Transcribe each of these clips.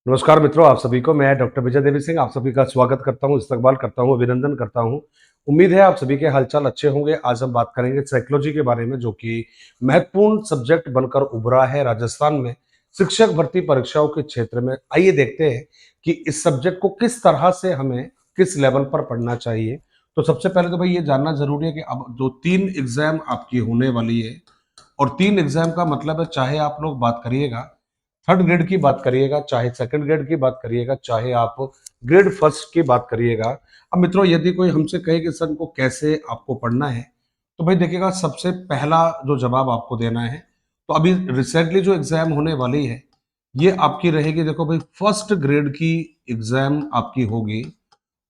नमस्कार मित्रों, आप सभी को मैं डॉक्टर विजय देवी सिंह आप सभी का स्वागत करता हूं, इस्तकबाल करता हूं, अभिनंदन करता हूं। उम्मीद है आप सभी के हालचाल अच्छे होंगे। आज हम बात करेंगे साइकोलॉजी के बारे में, जो कि महत्वपूर्ण सब्जेक्ट बनकर उभरा है राजस्थान में शिक्षक भर्ती परीक्षाओं के क्षेत्र में। आइए देखते हैं कि इस सब्जेक्ट को किस तरह से हमें किस लेवल पर पढ़ना चाहिए। तो सबसे पहले तो भाई ये जानना जरूरी है कि अब जो 3 एग्जाम आपकी होने वाली है, और 3 एग्जाम का मतलब है, चाहे आप लोग बात करिएगा थर्ड ग्रेड की बात करिएगा, चाहे सेकंड ग्रेड की बात करिएगा, चाहे आप ग्रेड फर्स्ट की बात करिएगा। अब मित्रों, यदि कोई हमसे कहे कि सर को कैसे आपको पढ़ना है, तो भाई देखिएगा, सबसे पहला जो जवाब आपको देना है, तो अभी रिसेंटली जो एग्जाम होने वाली है ये आपकी रहेगी। देखो भाई, फर्स्ट ग्रेड की एग्जाम आपकी होगी।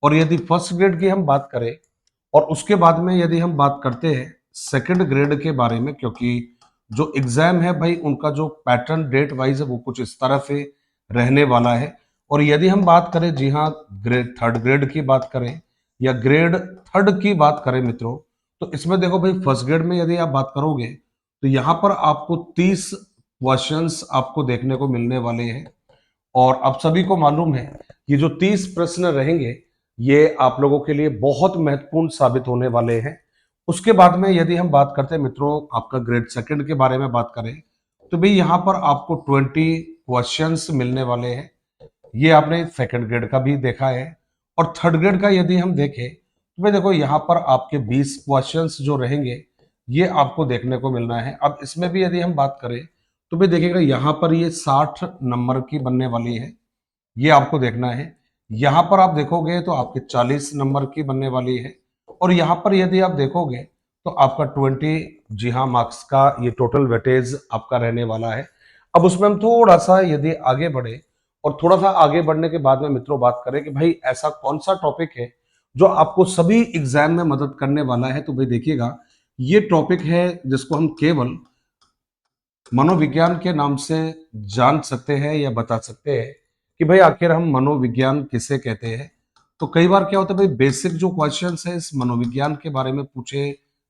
और यदि फर्स्ट ग्रेड की हम बात करें, और उसके बाद में यदि हम बात करते हैं सेकंड ग्रेड के बारे में, क्योंकि जो एग्जाम है भाई उनका जो पैटर्न डेट वाइज है वो कुछ इस तरह से रहने वाला है। और यदि हम बात करें, जी हाँ, ग्रेड थर्ड ग्रेड की बात करें या ग्रेड थर्ड की बात करें मित्रों, तो इसमें देखो भाई, फर्स्ट ग्रेड में यदि आप बात करोगे तो यहाँ पर आपको 30 क्वेश्चंस आपको देखने को मिलने वाले हैं। और आप सभी को मालूम है, ये जो 30 प्रश्न रहेंगे ये आप लोगों के लिए बहुत महत्वपूर्ण साबित होने वाले हैं। उसके बाद में यदि हम बात करते हैं मित्रों, आपका ग्रेड सेकंड के बारे में बात करें, तो भाई यहाँ पर आपको 20 क्वेश्चंस मिलने वाले हैं। ये आपने सेकंड ग्रेड का भी देखा है। और थर्ड ग्रेड का यदि हम देखें, तो भाई देखो, यहाँ पर आपके 20 क्वेश्चंस जो रहेंगे ये आपको देखने को मिलना है। अब इसमें भी यदि हम बात करें, तो भाई देखिएगा, यहाँ पर ये 60 नंबर की बनने वाली है, ये आपको देखना है। यहाँ पर आप देखोगे तो आपके 40 नंबर की बनने वाली है। और यहाँ पर यदि आप देखोगे तो आपका 20 मार्क्स का ये टोटल वेटेज आपका रहने वाला है। अब उसमें हम थोड़ा सा यदि आगे बढ़े, और थोड़ा सा आगे बढ़ने के बाद में मित्रों बात करें कि भाई ऐसा कौन सा टॉपिक है जो आपको सभी एग्जाम में मदद करने वाला है, तो भाई देखिएगा, ये टॉपिक है जिसको हम केवल मनोविज्ञान के नाम से जान सकते हैं या बता सकते हैं कि भाई आखिर हम मनोविज्ञान किसे कहते हैं। तो कई बार क्या होता है भाई, बेसिक जो क्वेश्चंस है इस मनोविज्ञान के बारे में पूछे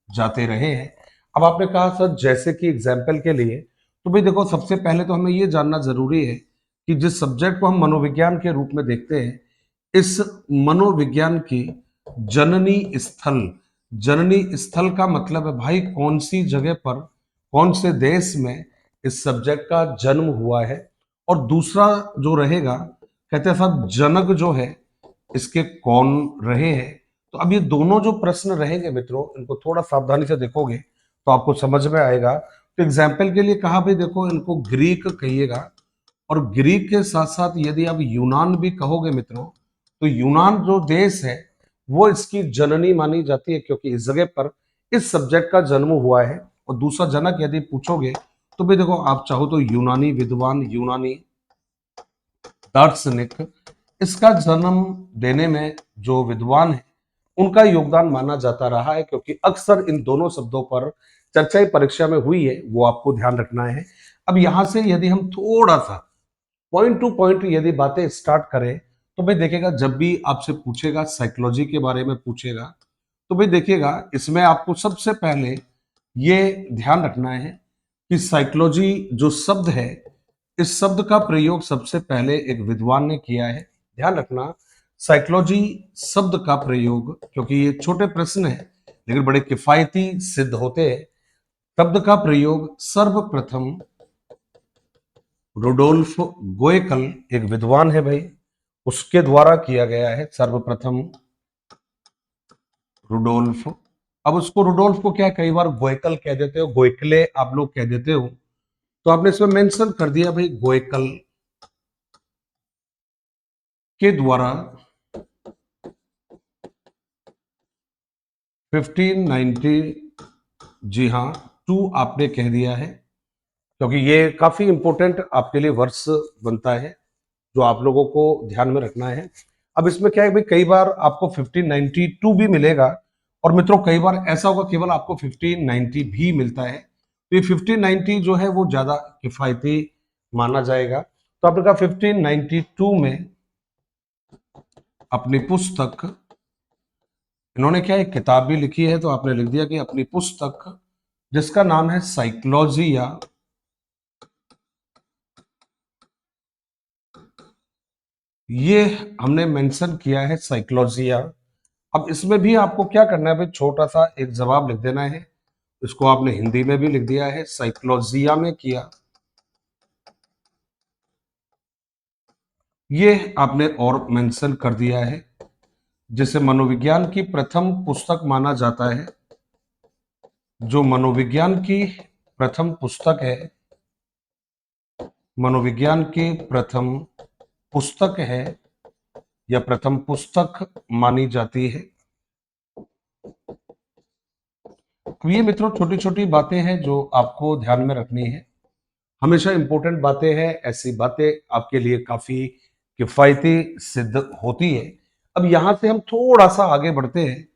जाते रहे हैं। अब आपने कहा सर जैसे कि एग्जाम्पल के लिए, तो भाई देखो, सबसे पहले तो हमें ये जानना जरूरी है कि जिस सब्जेक्ट को हम मनोविज्ञान के रूप में देखते हैं, इस मनोविज्ञान की जननी स्थल, जननी स्थल का मतलब है भाई कौन सी जगह पर, कौन से देश में इस सब्जेक्ट का जन्म हुआ है। और दूसरा जो रहेगा, कहते हैं साहब जनक जो है इसके कौन रहे हैं। तो अब ये दोनों जो प्रश्न रहेंगे मित्रों, इनको थोड़ा सावधानी से देखोगे तो आपको समझ में आएगा। तो एग्जाम्पल के लिए कहा भाई देखो, इनको ग्रीक कहिएगा, और ग्रीक के साथ साथ यदि आप यूनान भी कहोगे मित्रों, तो यूनान जो देश है वो इसकी जननी मानी जाती है, क्योंकि इस जगह पर इस सब्जेक्ट का जन्म हुआ है। और दूसरा जनक यदि पूछोगे, तो भाई देखो, आप चाहो तो यूनानी विद्वान, यूनानी दार्शनिक, इसका जन्म देने में जो विद्वान है उनका योगदान माना जाता रहा है, क्योंकि अक्सर इन दोनों शब्दों पर चर्चा परीक्षा में हुई है, वो आपको ध्यान रखना है। अब यहां से यदि हम थोड़ा सा पॉइंट टू पॉइंट यदि बातें स्टार्ट करें, तो भाई देखिएगा, जब भी आपसे पूछेगा साइकोलॉजी के बारे में पूछेगा, तो भाई देखिएगा, इसमें आपको सबसे पहले ये ध्यान रखना है कि साइकोलॉजी जो शब्द है, इस शब्द का प्रयोग सबसे पहले एक विद्वान ने किया है। ध्यान रखना, साइकोलॉजी शब्द का प्रयोग, क्योंकि ये छोटे प्रश्न है लेकिन बड़े किफायती सिद्ध होते हैं। शब्द का प्रयोग सर्वप्रथम रुडोल्फ गोएकल, एक विद्वान है भाई, उसके द्वारा किया गया है सर्वप्रथम। रुडोल्फ, अब उसको रुडोल्फ को क्या कई बार गोएकल कह देते हो, गोएकले आप लोग कह देते हो, तो आपने इसमें मेंशन कर दिया भाई, गोएकल के द्वारा 1590, जी हाँ, टू आपने कह दिया है, क्योंकि ये काफी इंपॉर्टेंट आपके लिए वर्ष बनता है जो आप लोगों को ध्यान में रखना है। अब इसमें क्या है भाई, कई बार आपको 1592 भी मिलेगा, और मित्रों कई बार ऐसा होगा केवल आपको 1590 भी मिलता है। तो ये 1590 जो है वो ज्यादा किफायती माना जाएगा। तो आपने कहा 1592 में अपनी पुस्तक, इन्होंने क्या एक किताब भी लिखी है, तो आपने लिख दिया कि अपनी पुस्तक जिसका नाम है साइकोलॉजी या ये हमने मेंशन किया है साइकोलॉजिया। अब इसमें भी आपको क्या करना है भाई, छोटा सा एक जवाब लिख देना है। इसको आपने हिंदी में भी लिख दिया है, साइकोलॉजिया में किया, ये आपने और मेंशन कर दिया है। जिसे मनोविज्ञान की प्रथम पुस्तक माना जाता है, जो मनोविज्ञान की प्रथम पुस्तक है, मनोविज्ञान की प्रथम पुस्तक है या प्रथम पुस्तक मानी जाती है। ये मित्रों छोटी छोटी बातें हैं जो आपको ध्यान में रखनी है। हमेशा इंपॉर्टेंट बातें हैं, ऐसी बातें आपके लिए काफी किफायती सिद्ध होती है। अब यहां से हम थोड़ा सा आगे बढ़ते हैं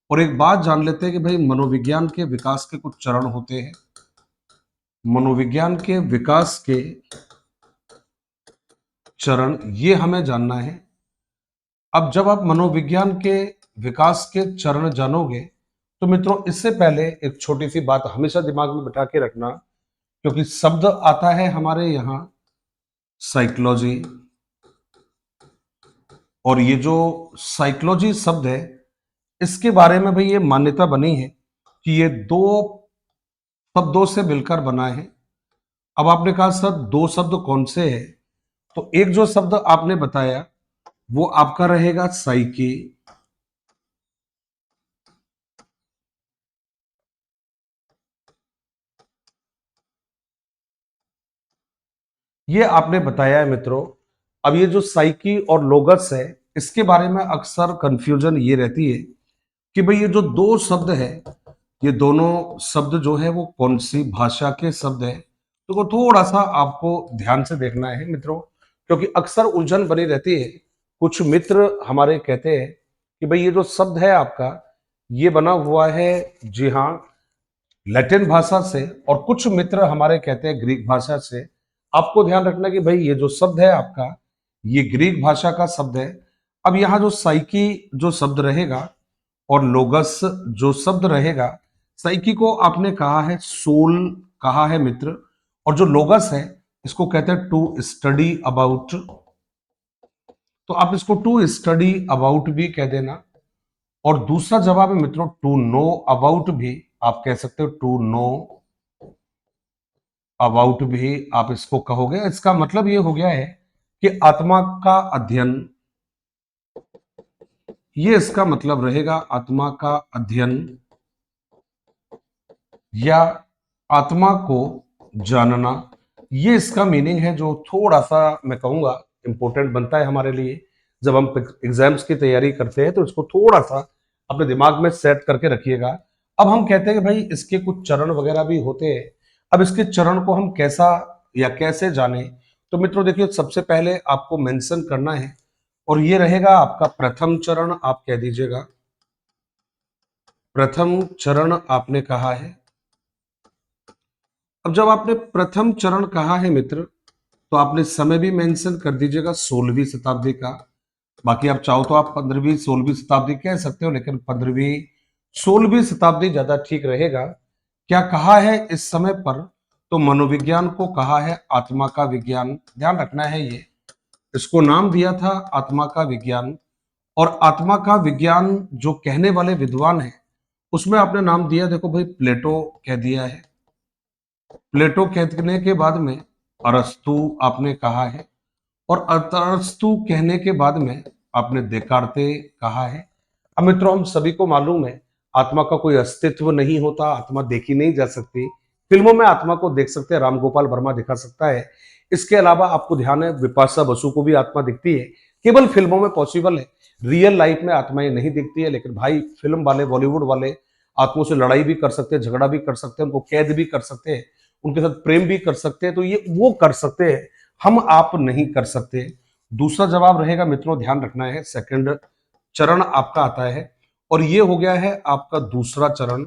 और एक बात जान लेते हैं कि भाई मनोविज्ञान के विकास के कुछ चरण होते हैं। मनोविज्ञान के विकास के चरण ये हमें जानना है। अब जब आप मनोविज्ञान के विकास के चरण जानोगे तो मित्रों इससे पहले एक छोटी सी बात हमेशा दिमाग में बिठा के रखना, क्योंकि शब्द आता है हमारे यहाँ साइकोलॉजी, और ये जो साइकोलॉजी शब्द है इसके बारे में भाई ये मान्यता बनी है कि ये दो शब्दों से मिलकर बना है। अब आपने कहा सर दो शब्द कौन से हैं, तो एक जो शब्द आपने बताया वो आपका रहेगा साइकी, ये आपने बताया है मित्रों। अब ये जो साइकी और लोगस है इसके बारे में अक्सर कंफ्यूजन ये रहती है कि भाई ये जो दो शब्द है, ये दोनों शब्द जो है वो कौन सी भाषा के शब्द है। तो वो थोड़ा सा आपको ध्यान से देखना है मित्रों, क्योंकि अक्सर उलझन बनी रहती है। कुछ मित्र हमारे कहते हैं कि भाई ये जो शब्द है आपका ये बना हुआ है, जी हाँ, लैटिन भाषा से, और कुछ मित्र हमारे कहते हैं ग्रीक भाषा से। आपको ध्यान रखना कि भाई ये जो शब्द है आपका ये ग्रीक भाषा का शब्द है। अब यहाँ जो साइकी जो शब्द रहेगा और लोगस जो शब्द रहेगा, साइकी को आपने कहा है सोल कहा है मित्र, और जो लोगस है इसको कहते हैं टू स्टडी अबाउट। तो आप इसको टू स्टडी अबाउट भी कह देना। और दूसरा जवाब है मित्रों टू नो अबाउट भी आप कह सकते हो, टू नो अबाउट भी आप इसको कहोगे। इसका मतलब ये हो गया है कि आत्मा का अध्ययन, ये इसका मतलब रहेगा आत्मा का अध्ययन या आत्मा को जानना। ये इसका मीनिंग है जो थोड़ा सा मैं कहूंगा इंपॉर्टेंट बनता है हमारे लिए। जब हम एग्जाम्स की तैयारी करते हैं तो इसको थोड़ा सा अपने दिमाग में सेट करके रखिएगा। अब हम कहते हैं कि भाई इसके कुछ चरण वगैरह भी होते हैं। अब इसके चरण को हम कैसा या कैसे जाने, तो मित्रों देखिए सबसे पहले आपको मेंशन करना है और ये रहेगा आपका प्रथम चरण, आप कह दीजिएगा प्रथम चरण आपने कहा है। अब जब आपने प्रथम चरण कहा है मित्र तो आपने समय भी मेंशन कर दीजिएगा 16वीं शताब्दी का। बाकी आप चाहो तो आप 15वीं 16वीं शताब्दी कह सकते हो, लेकिन 15वीं 16वीं शताब्दी ज्यादा ठीक रहेगा। क्या कहा है इस समय पर, तो मनोविज्ञान को कहा है आत्मा का विज्ञान। ध्यान रखना है ये, इसको नाम दिया था आत्मा का विज्ञान। और आत्मा का विज्ञान जो कहने वाले विद्वान है उसमें आपने नाम दिया, देखो भाई प्लेटो कह दिया है। प्लेटो कहने के बाद में अरस्तु आपने कहा है, और अरस्तु कहने के बाद में आपने देकार्ते कहा है। अब मित्रों हम सभी को मालूम है आत्मा का कोई अस्तित्व नहीं होता, आत्मा देखी नहीं जा सकती। फिल्मों में आत्मा को देख सकते हैं, राम गोपाल वर्मा दिखा सकता है। इसके अलावा आपको ध्यान है विपाशा बसु को भी आत्मा दिखती है, केवल फिल्मों में पॉसिबल है। रियल लाइफ में आत्माएं नहीं दिखती है, लेकिन भाई फिल्म वाले बॉलीवुड वाले आत्माओं से लड़ाई भी कर सकते हैं, झगड़ा भी कर सकते हैं, उनको कैद भी कर सकते हैं, उनके साथ प्रेम भी कर सकते हैं। तो ये वो कर सकते हैं, हम आप नहीं कर सकते। दूसरा जवाब रहेगा मित्रों, ध्यान रखना है सेकंड चरण आपका आता है, और ये हो गया है आपका दूसरा चरण।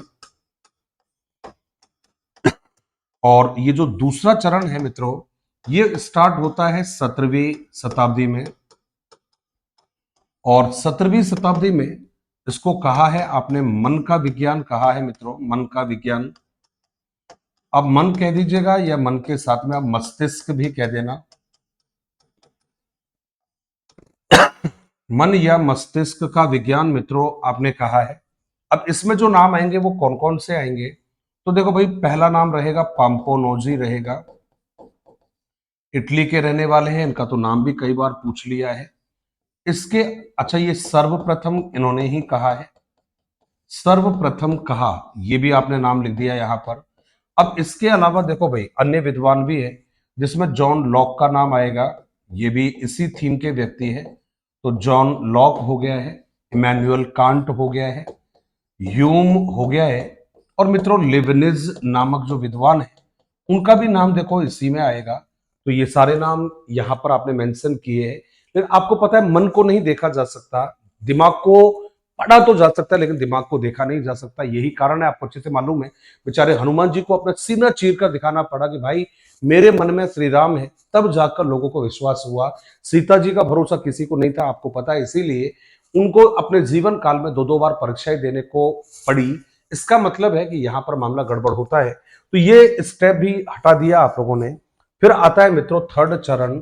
और ये जो दूसरा चरण है मित्रों ये स्टार्ट होता है 17वीं शताब्दी में, और 17वीं शताब्दी में इसको कहा है आपने मन का विज्ञान कहा है मित्रों, मन का विज्ञान। अब मन कह दीजिएगा या मन के साथ में आप मस्तिष्क भी कह देना। मन या मस्तिष्क का विज्ञान मित्रों आपने कहा है। अब इसमें जो नाम आएंगे वो कौन कौन से आएंगे, तो देखो भाई, पहला नाम रहेगा पाम्पोनोजी रहेगा। इटली के रहने वाले हैं, इनका तो नाम भी कई बार पूछ लिया है। इसके अच्छा, ये सर्वप्रथम इन्होंने ही कहा है, सर्वप्रथम कहा, ये भी आपने नाम लिख दिया यहां पर। अब इसके अलावा देखो भाई, अन्य विद्वान भी है, जिसमें जॉन लॉक का नाम आएगा, ये भी इसी थीम के व्यक्ति है। तो जॉन लॉक हो गया है, इमैनुअल कांट हो गया है, ह्यूम हो गया है, और मित्रों लेबनिज नामक जो विद्वान है, उनका भी नाम देखो इसी में आएगा। तो ये सारे नाम यहां पर आपने मेंशन किए हैं। लेकिन आपको पता है, मन को नहीं देखा जा सकता, दिमाग को पढ़ा तो जा सकता है, लेकिन दिमाग को देखा नहीं जा सकता। यही कारण है, आपको अच्छे से मालूम है, बेचारे हनुमान जी को अपना सीना चीर कर दिखाना पड़ा कि भाई मेरे मन में श्री राम है, तब जाकर लोगों को विश्वास हुआ। सीता जी का भरोसा किसी को नहीं था, आपको पता है, इसीलिए उनको अपने जीवन काल में दो दो बार परीक्षाएं देने को पड़ी। इसका मतलब है कि यहां पर मामला गड़बड़ होता है। तो ये स्टेप भी हटा दिया आप लोगों ने। फिर आता है मित्रों थर्ड चरण,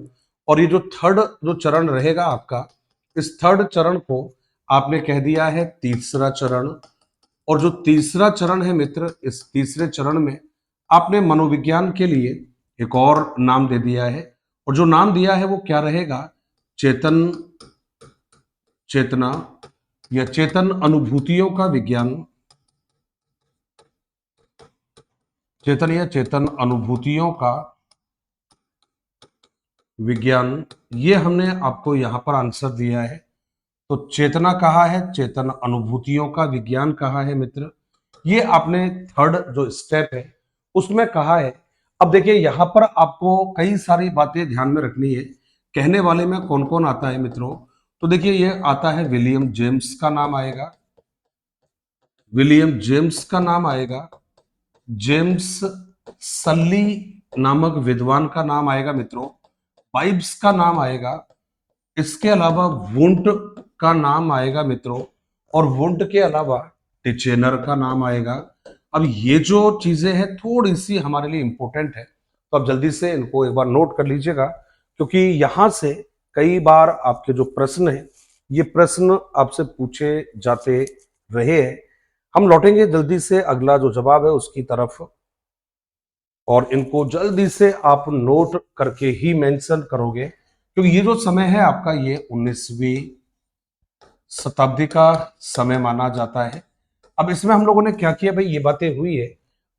और ये जो थर्ड जो चरण रहेगा आपका, इस थर्ड चरण को आपने कह दिया है तीसरा चरण। और जो तीसरा चरण है मित्र, इस तीसरे चरण में आपने मनोविज्ञान के लिए एक और नाम दे दिया है। और जो नाम दिया है वो क्या रहेगा, चेतन, चेतना या चेतन अनुभूतियों का विज्ञान, चेतन या चेतन अनुभूतियों का विज्ञान, ये हमने आपको यहां पर आंसर दिया है। तो चेतना कहा है, चेतन अनुभूतियों का विज्ञान कहा है मित्र, ये आपने थर्ड जो स्टेप है उसमें कहा है। अब देखिए, यहां पर आपको कई सारी बातें ध्यान में रखनी है। कहने वाले में कौन कौन आता है मित्रों, तो देखिए ये आता है विलियम जेम्स का नाम आएगा, विलियम जेम्स का नाम आएगा, जेम्स सल्ली नामक विद्वान का नाम आएगा मित्रों, पाइप्स का नाम आएगा, इसके अलावा वुंट का नाम आएगा मित्रों, और वुंट के अलावा टिचेनर का नाम आएगा। अब ये जो चीजें हैं थोड़ी सी हमारे लिए इंपॉर्टेंट है, तो आप जल्दी से इनको एक बार नोट कर लीजिएगा, क्योंकि यहां से कई बार आपके जो प्रश्न है, ये प्रश्न आपसे पूछे जाते रहे हैं। हम लौटेंगे जल्दी से अगला जो जवाब है उसकी तरफ, और इनको जल्दी से आप नोट करके ही मेंशन करोगे, क्योंकि ये जो समय है आपका, ये 19वीं शताब्दी का समय माना जाता है। अब इसमें हम लोगों ने क्या किया भाई, ये बातें हुई है।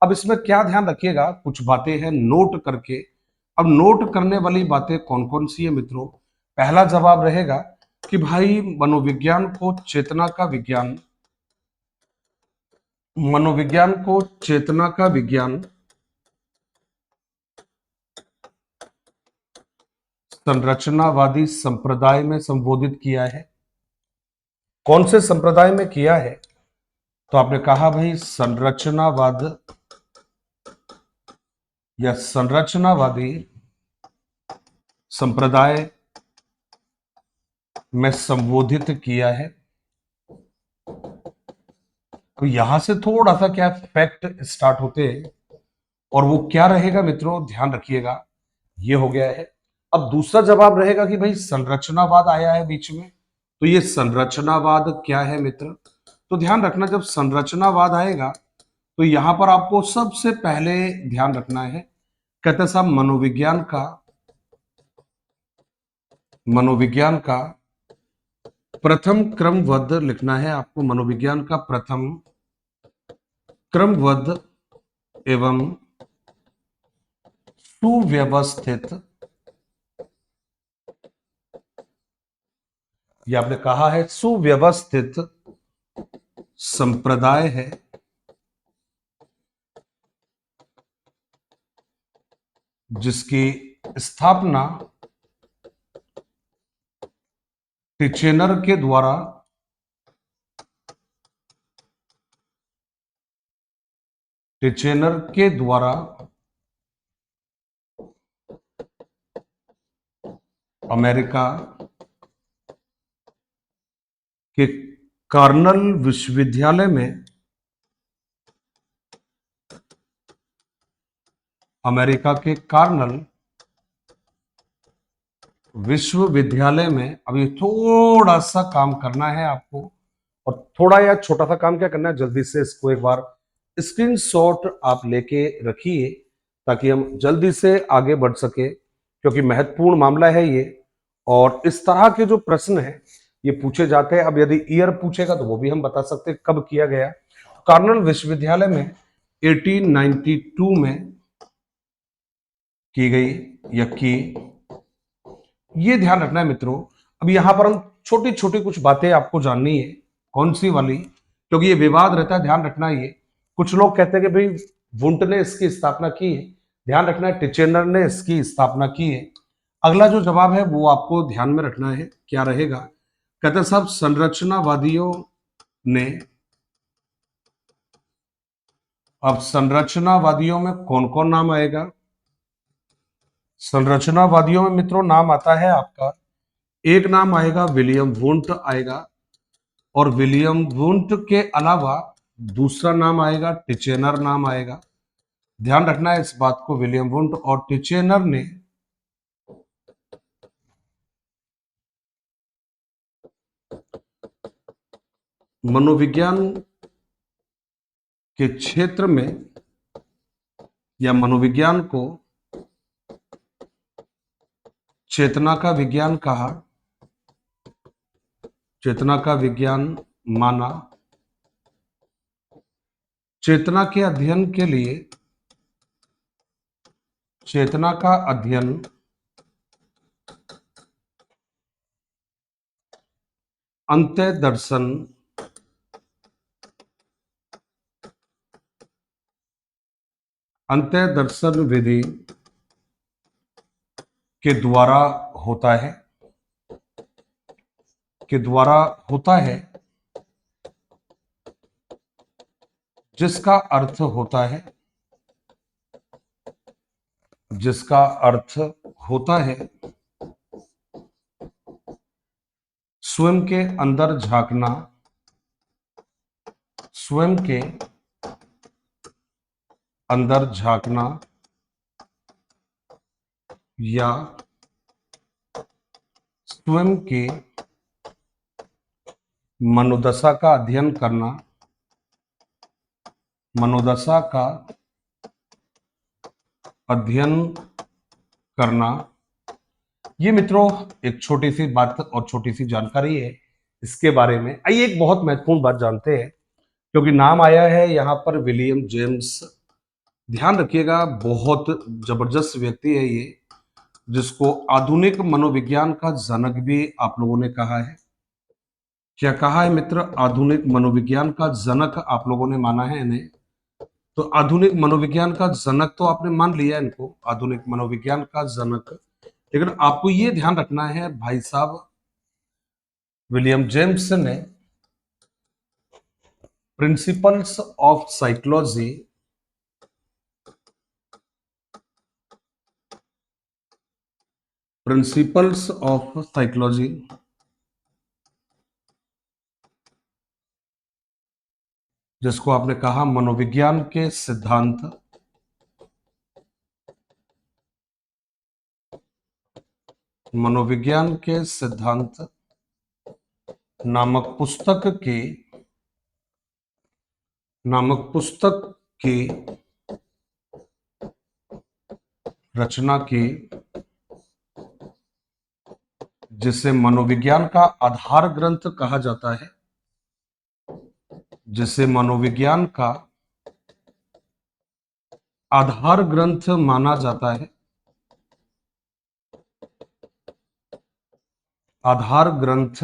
अब इसमें क्या ध्यान रखिएगा, कुछ बातें हैं नोट करके। अब नोट करने वाली बातें कौन कौन सी है मित्रों, पहला जवाब रहेगा कि भाई मनोविज्ञान को चेतना का विज्ञान, मनोविज्ञान को चेतना का विज्ञान संरचनावादी संप्रदाय में संबोधित किया है। कौन से संप्रदाय में किया है, तो आपने कहा भाई संरचनावाद या संरचनावादी संप्रदाय में संबोधित किया है। तो यहां से थोड़ा सा क्या फैक्ट स्टार्ट होते हैं, और वो क्या रहेगा मित्रों, ध्यान रखिएगा, ये हो गया है। अब दूसरा जवाब रहेगा कि भाई संरचनावाद आया है बीच में, तो ये संरचनावाद क्या है मित्र, तो ध्यान रखना, जब संरचनावाद आएगा तो यहां पर आपको सबसे पहले ध्यान रखना है, कहते साहब मनोविज्ञान का प्रथम क्रमबद्ध लिखना है आपको, मनोविज्ञान का प्रथम क्रमबद्ध एवं सुव्यवस्थित, ये आपने कहा है सुव्यवस्थित संप्रदाय है, जिसकी स्थापना टिचेनर के द्वारा टिचेनर के द्वारा अमेरिका के कार्नल विश्वविद्यालय में, अमेरिका के कार्नल विश्वविद्यालय में अभी थोड़ा सा काम करना है आपको, और थोड़ा या छोटा सा काम क्या करना है, जल्दी से इसको एक बार स्क्रीनशॉट आप लेके रखिए ताकि हम जल्दी से आगे बढ़ सके, क्योंकि महत्वपूर्ण मामला है ये। और इस तरह के जो प्रश्न है ये पूछे जाते हैं। अब यदि ईयर पूछेगा तो वो भी हम बता सकते हैं कब किया गया। कार्नेल विश्वविद्यालय में 1892 में की गई या की, ये ध्यान रखना है मित्रों। अब यहां पर हम छोटी छोटी कुछ बातें आपको जाननी है। कौन सी वाली? क्योंकि ये विवाद रहता है, ध्यान रखना है। ये कुछ लोग कहते हैं कि भाई वुंट ने इसकी स्थापना की है, ध्यान रखना है टिचेनर ने इसकी स्थापना की है। अगला जो जवाब है वो आपको ध्यान में रखना है, क्या रहेगा? कहते हैं साहब संरचनावादियों ने। अब संरचनावादियों में कौन कौन नाम आएगा? संरचनावादियों में मित्रों नाम आता है आपका, एक नाम आएगा विलियम वुंट आएगा, और विलियम वुंट के अलावा दूसरा नाम आएगा टिचेनर नाम आएगा। ध्यान रखना है इस बात को, विलियम वुंट और टिचेनर ने मनोविज्ञान के क्षेत्र में या मनोविज्ञान को चेतना का विज्ञान कहा, चेतना का विज्ञान माना। चेतना के अध्ययन के लिए चेतना का अध्ययन अंतः दर्शन विधि के द्वारा होता है, के द्वारा होता है, जिसका अर्थ होता है, जिसका अर्थ होता है स्वयं के अंदर झांकना, स्वयं के अंदर झांकना या स्वयं के मनोदशा का अध्ययन करना, मनोदशा का अध्ययन करना। ये मित्रों एक छोटी सी बात और छोटी सी जानकारी है इसके बारे में। आइए एक बहुत महत्वपूर्ण बात जानते हैं, क्योंकि नाम आया है यहां पर विलियम जेम्स। ध्यान रखिएगा, बहुत जबरदस्त व्यक्ति है ये, जिसको आधुनिक मनोविज्ञान का जनक भी आप लोगों ने कहा है। क्या कहा है मित्र? आधुनिक मनोविज्ञान का जनक आप लोगों ने माना है इन्हें। तो आधुनिक मनोविज्ञान का जनक तो आपने मान लिया इनको, आधुनिक मनोविज्ञान का जनक। लेकिन आपको ये ध्यान रखना है भाई साहब, विलियम जेम्स ने principles of psychology, principles of psychology जिसको आपने कहा मनोविज्ञान के सिद्धांत, मनोविज्ञान के सिद्धांत नामक पुस्तक की रचना की, जिसे मनोविज्ञान का आधार ग्रंथ कहा जाता है, जिसे मनोविज्ञान का आधार ग्रंथ माना जाता है, आधार ग्रंथ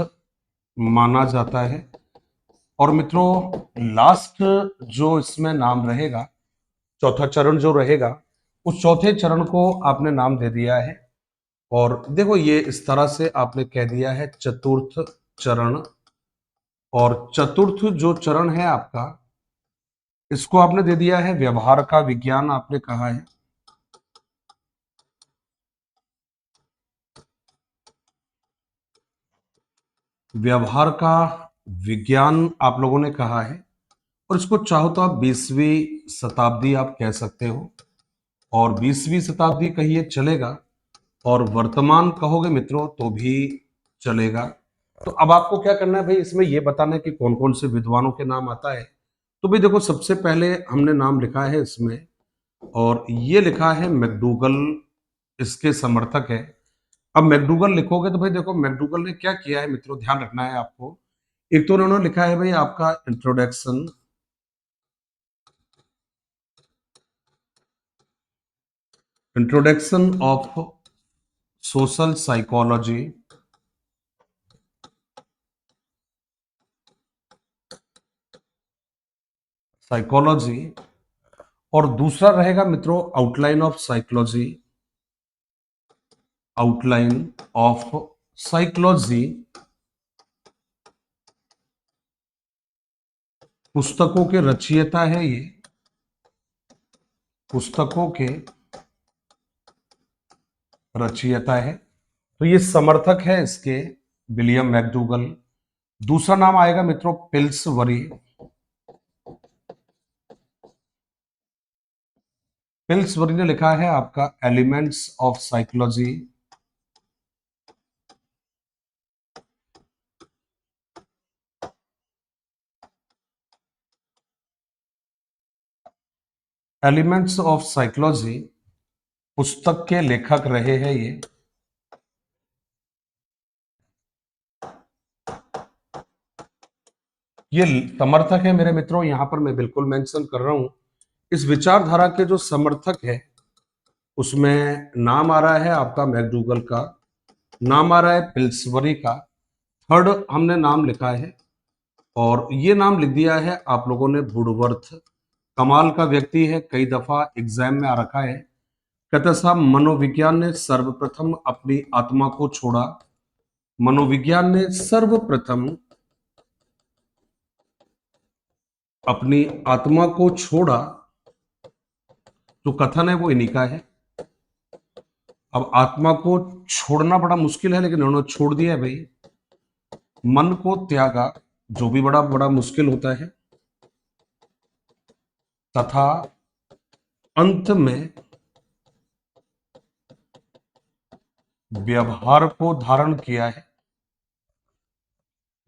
माना जाता है। और मित्रों लास्ट जो इसमें नाम रहेगा, चौथा चरण जो रहेगा, उस चौथे चरण को आपने नाम दे दिया है। और देखो ये इस तरह से आपने कह दिया है चतुर्थ चरण। और चतुर्थ जो चरण है आपका, इसको आपने दे दिया है व्यवहार का विज्ञान, आपने कहा है। व्यवहार का विज्ञान आप लोगों ने कहा है, और इसको चाहो तो आप 20वीं शताब्दी आप कह सकते हो, और 20वीं शताब्दी कहिए चलेगा। और वर्तमान कहोगे मित्रों तो भी चलेगा। तो अब आपको क्या करना है भाई, इसमें ये बताना है कि कौन कौन से विद्वानों के नाम आता है। तो भाई देखो, सबसे पहले हमने नाम लिखा है इसमें, और ये लिखा है मैकडूगल, इसके समर्थक है। अब मैकडूगल लिखोगे तो भाई देखो, मैकडूगल ने क्या किया है मित्रों, ध्यान रखना है आपको। एक तो उन्होंने लिखा है भाई आपका introduction of social psychology, psychology. और दूसरा रहेगा मित्रों outline of psychology, outline of psychology. पुस्तकों के रचयिता है ये, पुस्तकों के रचयिता है। तो ये समर्थक है इसके, विलियम मैकडूगल। दूसरा नाम आएगा मित्रों पिल्सवरी। पिल्सवरी ने लिखा है आपका elements of psychology, elements of psychology पुस्तक के लेखक रहे हैं ये। ये समर्थक है मेरे मित्रों, यहां पर मैं बिल्कुल मेंशन कर रहा हूं। इस विचारधारा के जो समर्थक है उसमें नाम आ रहा है आपका मैकडूगल का, नाम आ रहा है पिल्सवरी का, थर्ड हमने नाम लिखा है, और ये नाम लिख दिया है आप लोगों ने वुडवर्थ। कमाल का व्यक्ति है, कई दफा एग्जाम में आ रखा है। कहते साहब मनोविज्ञान ने सर्वप्रथम अपनी आत्मा को छोड़ा, मनोविज्ञान ने सर्वप्रथम अपनी आत्मा को छोड़ा। जो कथन है वो इन्हीं का है। अब आत्मा को छोड़ना बड़ा मुश्किल है, लेकिन उन्होंने छोड़ दिया है भाई। मन को त्यागा, जो भी बड़ा बड़ा मुश्किल होता है, तथा अंत में व्यवहार को धारण किया है,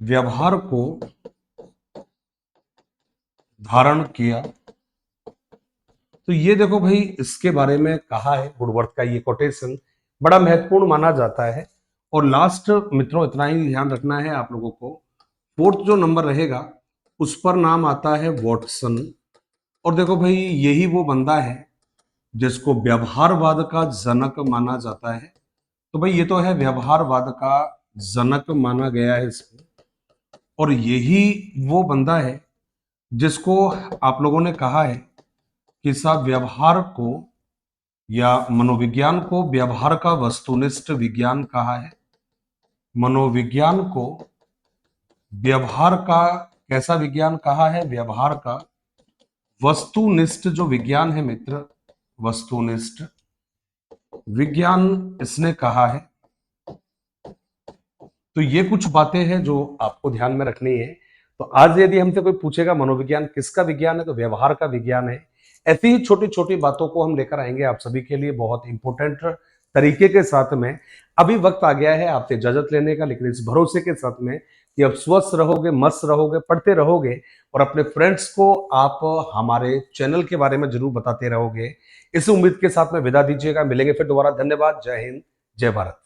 व्यवहार को धारण किया। तो ये देखो भाई, इसके बारे में कहा है वुडवर्थ का, ये कोटेशन बड़ा महत्वपूर्ण माना जाता है। और लास्ट मित्रों इतना ही ध्यान रखना है आप लोगों को, फोर्थ जो नंबर रहेगा उस पर नाम आता है वॉटसन। और देखो भाई, यही वो बंदा है जिसको व्यवहारवाद का जनक माना जाता है। तो भाई ये तो है व्यवहारवाद का जनक माना गया है इसको। और यही वो बंदा है जिसको आप लोगों ने कहा है कि साहब व्यवहार को या मनोविज्ञान को व्यवहार का वस्तुनिष्ठ विज्ञान कहा है। मनोविज्ञान को व्यवहार का कैसा विज्ञान कहा है, व्यवहार का वस्तुनिष्ठ जो विज्ञान है मित्र, वस्तुनिष्ठ विज्ञान इसने कहा है। तो ये कुछ बातें हैं जो आपको ध्यान में रखनी है। तो आज यदि हमसे कोई पूछेगा मनोविज्ञान किसका विज्ञान है, तो व्यवहार का विज्ञान है। ऐसी ही छोटी छोटी बातों को हम लेकर आएंगे आप सभी के लिए बहुत इंपॉर्टेंट तरीके के साथ में। अभी वक्त आ गया है आपसे इजाजत लेने का, लेकिन इस भरोसे के साथ में कि अब स्वस्थ रहोगे, मस्त रहोगे, पढ़ते रहोगे, और अपने फ्रेंड्स को आप हमारे चैनल के बारे में जरूर बताते रहोगे। इस उम्मीद के साथ में विदा दीजिएगा, मिलेंगे फिर दोबारा। धन्यवाद, जय हिंद, जय भारत।